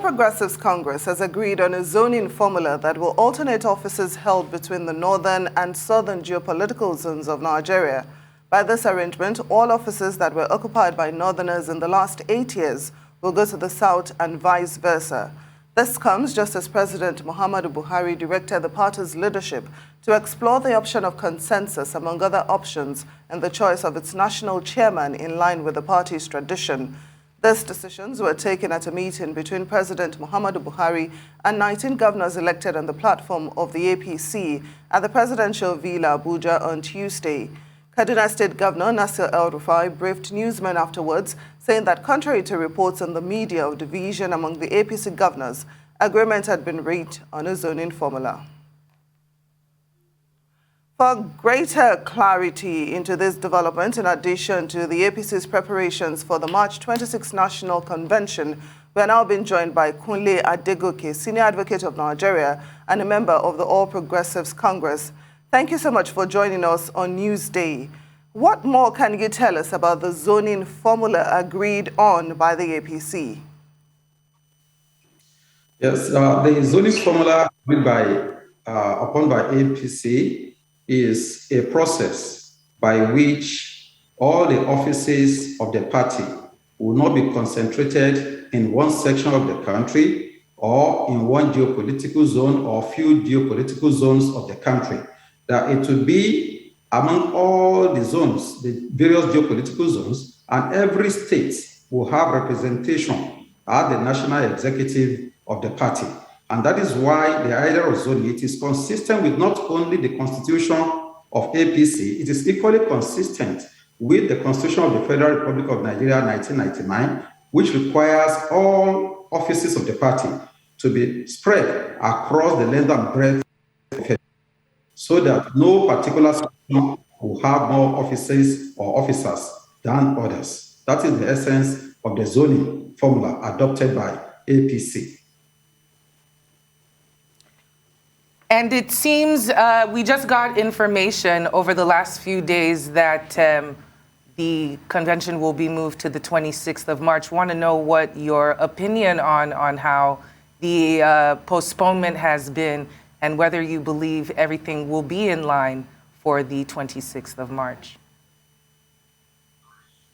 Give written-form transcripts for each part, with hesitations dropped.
Progressives Congress has agreed on a zoning formula that will alternate offices held between the northern and southern geopolitical zones of Nigeria. By this arrangement, all offices that were occupied by northerners in the last 8 years will go to the south and vice versa. This comes just as President Muhammadu Buhari directed the party's leadership to explore the option of consensus among other options in the choice of its national chairman in line with the party's tradition. These decisions were taken at a meeting between President Muhammadu Buhari and 19 governors elected on the platform of the APC at the Presidential Villa, Abuja on Tuesday. Kaduna State Governor Nasir El-Rufai briefed newsmen afterwards, saying that contrary to reports in the media of division among the APC governors, agreement had been reached on a zoning formula. For greater clarity into this development, in addition to the APC's preparations for the March 26 National Convention, we are now being joined by Kunle Adegoke, Senior Advocate of Nigeria and a member of the All Progressives Congress. Thank you so much for joining us on Newsday. What more can you tell us about the zoning formula agreed on by the APC? Yes, the zoning formula agreed upon by APC is a process by which all the offices of the party will not be concentrated in one section of the country or in one geopolitical zone or few geopolitical zones of the country. That it will be among all the zones, the various geopolitical zones, and every state will have representation at the national executive of the party. And that is why the idea of zoning, it is consistent with not only the constitution of APC, it is equally consistent with the Constitution of the Federal Republic of Nigeria 1999, which requires all offices of the party to be spread across the length and breadth of it, so that no particular section will have more offices or officers than others. That is the essence of the zoning formula adopted by APC. And it seems we just got information over the last few days that the convention will be moved to the 26th of March. Want to know what your opinion on how the postponement has been and whether you believe everything will be in line for the 26th of March.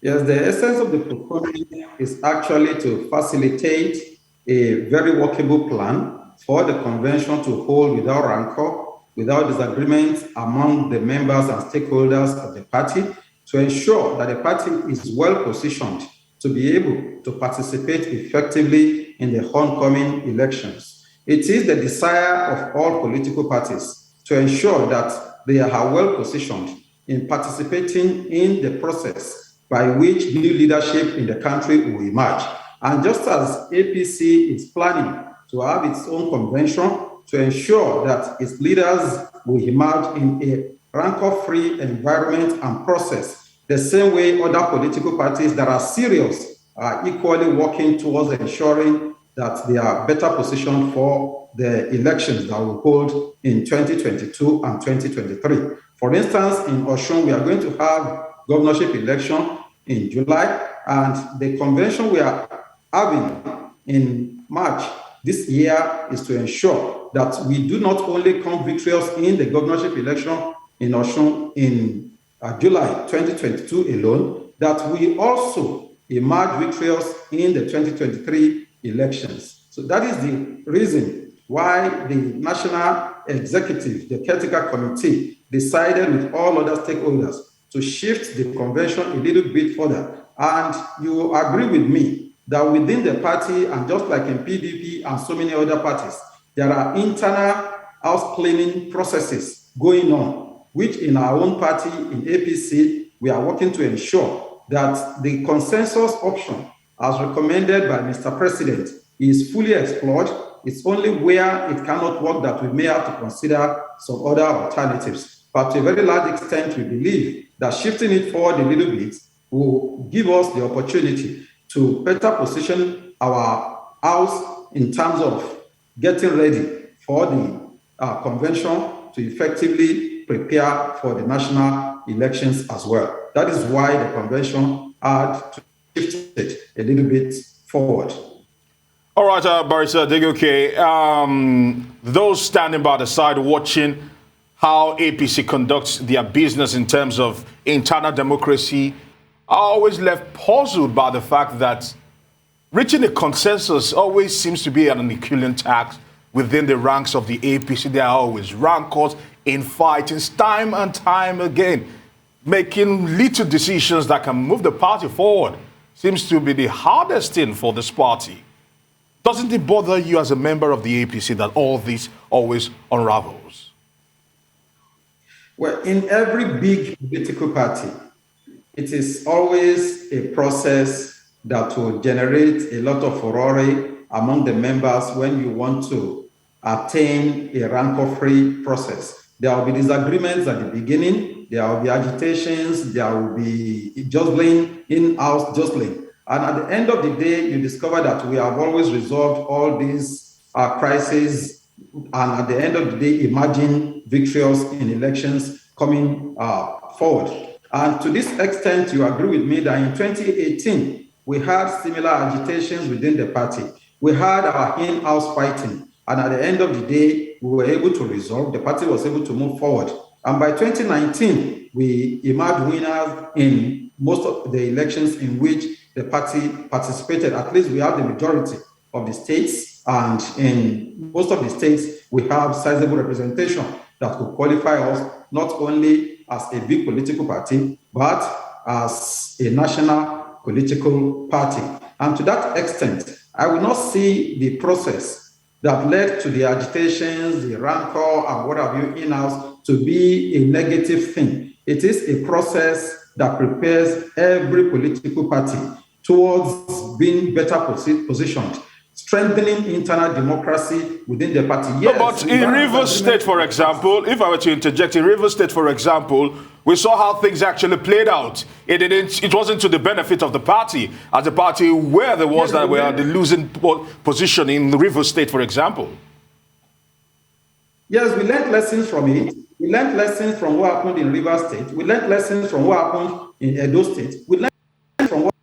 Yes, the essence of the postponement is actually to facilitate a very workable plan for the convention to hold without rancor, without disagreement among the members and stakeholders of the party, to ensure that the party is well positioned to be able to participate effectively in the oncoming elections. It is the desire of all political parties to ensure that they are well positioned in participating in the process by which new leadership in the country will emerge. And just as APC is planning to have its own convention to ensure that its leaders will emerge in a rancor-free environment and process, the same way other political parties that are serious are equally working towards ensuring that they are better positioned for the elections that will hold in 2022 and 2023. For instance, in Osun, we are going to have governorship election in July, and the convention we are having in March this year is to ensure that we do not only come victorious in the governorship election in Osun in July 2022 alone, that we also emerge victorious in the 2023 elections. So that is the reason why the National Executive, the Caretaker Committee, decided with all other stakeholders to shift the convention a little bit further. And you agree with me that within the party, and just like in PDP and so many other parties, there are internal house cleaning processes going on, which in our own party, in APC, we are working to ensure that the consensus option, as recommended by Mr. President, is fully explored. It's only where it cannot work that we may have to consider some other alternatives. But to a very large extent, we believe that shifting it forward a little bit will give us the opportunity to better position our house in terms of getting ready for the convention to effectively prepare for the national elections as well. That is why the convention had to shift it a little bit forward. All right, Barrister Adegoke, those standing by the side watching how APC conducts their business in terms of internal democracy are always left puzzled by the fact that reaching a consensus always seems to be an Herculean task within the ranks of the APC. There are always rancors, infightings, time and time again. Making little decisions that can move the party forward seems to be the hardest thing for this party. Doesn't it bother you as a member of the APC that all this always unravels? Well, in every big political party, it is always a process that will generate a lot of furore among the members when you want to attain a rancor-free process. There will be disagreements at the beginning, there will be agitations, there will be jostling, in-house jostling. And at the end of the day, you discover that we have always resolved all these crises, and at the end of the day, imagine victorious in elections coming forward. And to this extent, you agree with me that in 2018, we had similar agitations within the party. We had our in-house fighting, and at the end of the day, we were able to resolve, the party was able to move forward. And by 2019, we emerged winners in most of the elections in which the party participated. At least we have the majority of the states, and in most of the states, we have sizable representation that could qualify us not only as a big political party, but as a national political party. And to that extent, I will not see the process that led to the agitations, the rancor, and what have you in-house to be a negative thing. It is a process that prepares every political party towards being better positioned, strengthening internal democracy within the party. Yes, no, but in Rivers State, for example, if I were to interject, in Rivers State, for example, we saw how things actually played out. It wasn't to the benefit of the party, as the party were the ones that were the losing position in the Rivers State, for example. Yes, we learned lessons from it. We learned lessons from what happened in Rivers State. We learned lessons from what happened in Edo State. We learned from what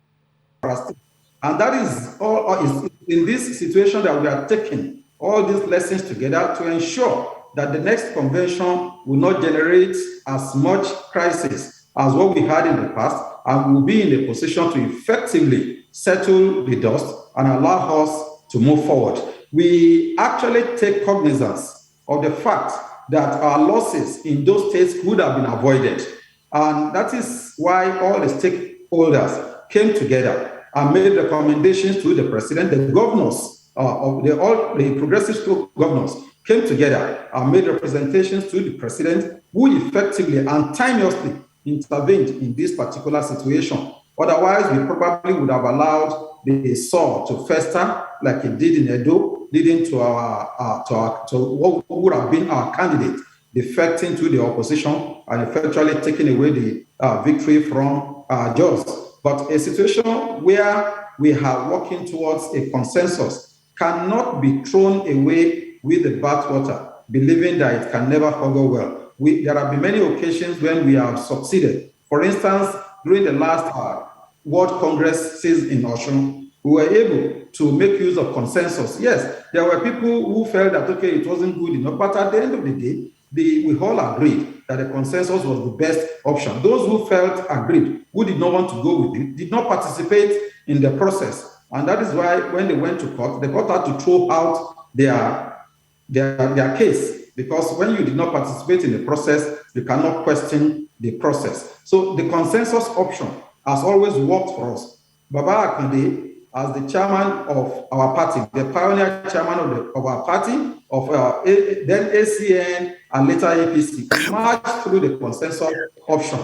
happened. And that is all is in this situation that we are taking all these lessons together to ensure that the next convention will not generate as much crisis as what we had in the past, and will be in a position to effectively settle the dust and allow us to move forward. We actually take cognizance of the fact that our losses in those states could have been avoided. And that is why all the stakeholders came together and made recommendations to the president. The governors all the progressive governors came together and made representations to the president, who effectively and timeously intervened in this particular situation. Otherwise, we probably would have allowed the sore to fester like it did in Edo, leading to what would have been our candidate defecting to the opposition and effectively taking away the victory from Jos. But a situation where we are working towards a consensus cannot be thrown away with the bathwater, believing that it can never go well. There have been many occasions when we have succeeded. For instance, during the last World Congresses in Osun, we were able to make use of consensus. Yes, there were people who felt that, okay, it wasn't good enough, but at the end of the day, we all agreed that the consensus was the best option. Those who felt agreed, who did not want to go with it, did not participate in the process. And that is why when they went to court, the court had to throw out their case, because when you did not participate in the process, you cannot question the process. So the consensus option has always worked for us. Baba Akande, as the chairman of our party, the pioneer chairman of our party, of then ACN and later APC, marched through the consensus option.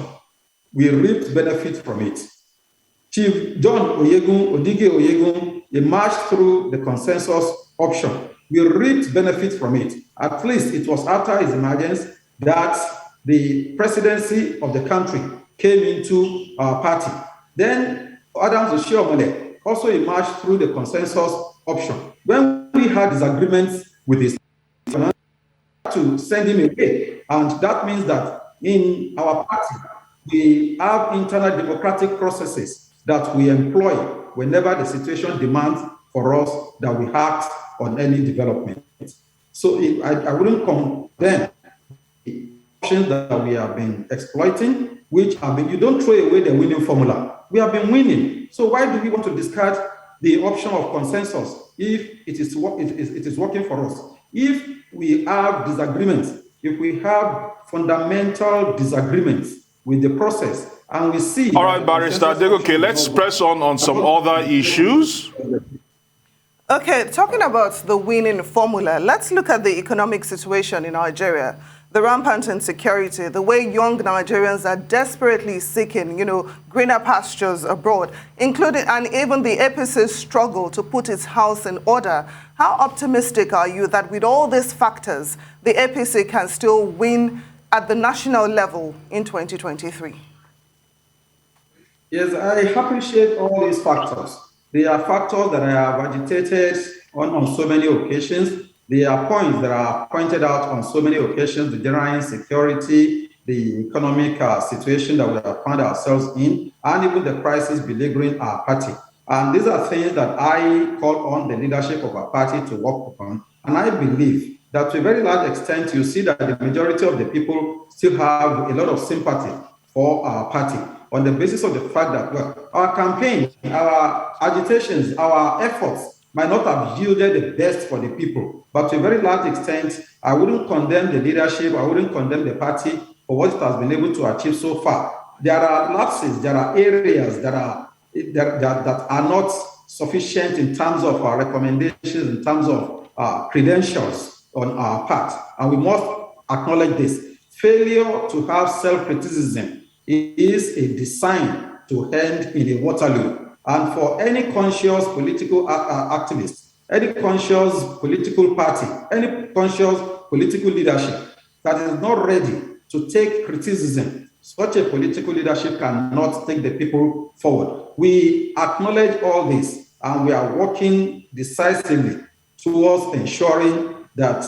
We reaped benefit from it. Chief John Odige Oyegun, he marched through the consensus option. We reaped benefit from it. At least it was after his emergence that the presidency of the country came into our party. Then Adams Oshiomhole also emerged through the consensus option. When we had disagreements with his to send him away, and that means that in our party, we have internal democratic processes that we employ whenever the situation demands for us that we act on any development. So I wouldn't condemn the options that we have been exploiting, you don't throw away the winning formula. We have been winning. So why do we want to discard the option of consensus if it is working for us? If we have disagreements, if we have fundamental disagreements with the process, and we see... All right, Barrister Adegoke, let's press on some other issues. Okay, talking about the winning formula, let's look at the economic situation in Nigeria. The rampant insecurity, the way young Nigerians are desperately seeking, greener pastures abroad, including, and even the APC's struggle to put its house in order. How optimistic are you that with all these factors, the APC can still win at the national level in 2023? Yes, I appreciate all these factors. They are factors that I have agitated on so many occasions. They are points that are pointed out on so many occasions: the general insecurity, the economic situation that we have found ourselves in, and even the crisis beleaguering our party. And these are things that I call on the leadership of our party to work upon. And I believe that to a very large extent, you see that the majority of the people still have a lot of sympathy for our party, on the basis of the fact that, well, our campaign, our agitations, our efforts might not have yielded the best for the people. But to a very large extent, I wouldn't condemn the leadership, I wouldn't condemn the party for what it has been able to achieve so far. There are lapses, there are areas that are not sufficient in terms of our recommendations, in terms of credentials on our part. And we must acknowledge this. Failure to have self-criticism is a design to end in a Waterloo. And for any conscious political activist, any conscious political party, any conscious political leadership that is not ready to take criticism, such a political leadership cannot take the people forward. We acknowledge all this, and we are working decisively towards ensuring that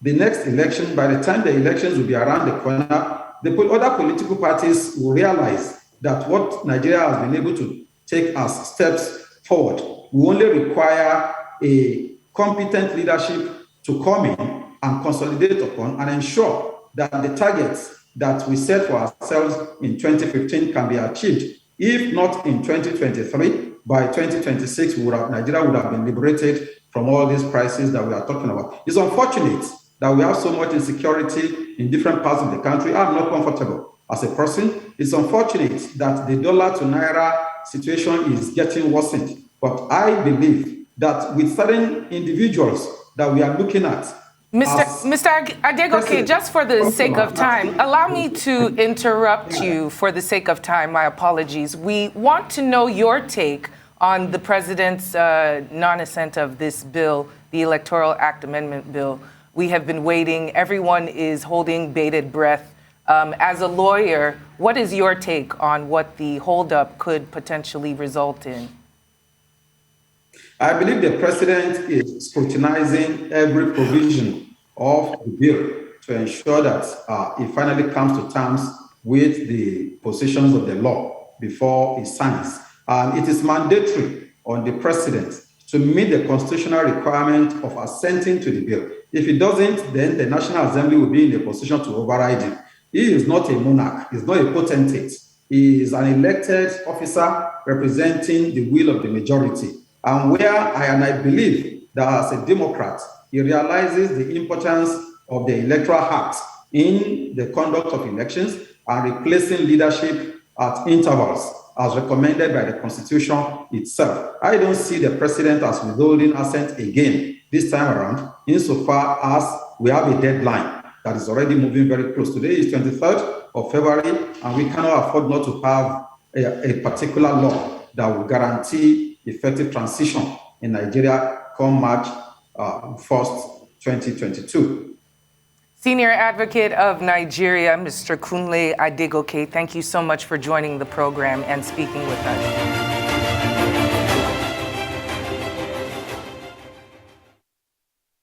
the next election, by the time the elections will be around the corner, the other political parties will realize that what Nigeria has been able to take as steps forward will only require a competent leadership to come in and consolidate upon and ensure that the targets that we set for ourselves in 2015 can be achieved. If not in 2023, by 2026, Nigeria would have been liberated from all these crises that we are talking about. It's unfortunate that we have so much insecurity in different parts of the country. I'm not comfortable as a person. It's unfortunate that the dollar to naira situation is getting worsened. But I believe that with certain individuals that we are looking at, Mr. Adegoke, just for the sake of time, allow me to interrupt you for the sake of time. My apologies. We want to know your take on the president's non-assent of this bill, the Electoral Act Amendment Bill. We have been waiting. Everyone is holding bated breath. As a lawyer, what is your take on what the holdup could potentially result in? I believe the president is scrutinizing every provision of the bill to ensure that it finally comes to terms with the positions of the law before he signs. And it is mandatory on the president to meet the constitutional requirement of assenting to the bill. If he doesn't, then the National Assembly will be in a position to override him. He is not a monarch. He's not a potentate. He is an elected officer representing the will of the majority. And I believe that as a Democrat, he realizes the importance of the Electoral Act in the conduct of elections and replacing leadership at intervals as recommended by the Constitution itself. I don't see the president as withholding assent again this time around, insofar as we have a deadline that is already moving very close. Today is 23rd of February, and we cannot afford not to have a particular law that will guarantee effective transition in Nigeria come March 1st, 2022. Senior Advocate of Nigeria, Mr. Kunle Adegoke, thank you so much for joining the program and speaking with us.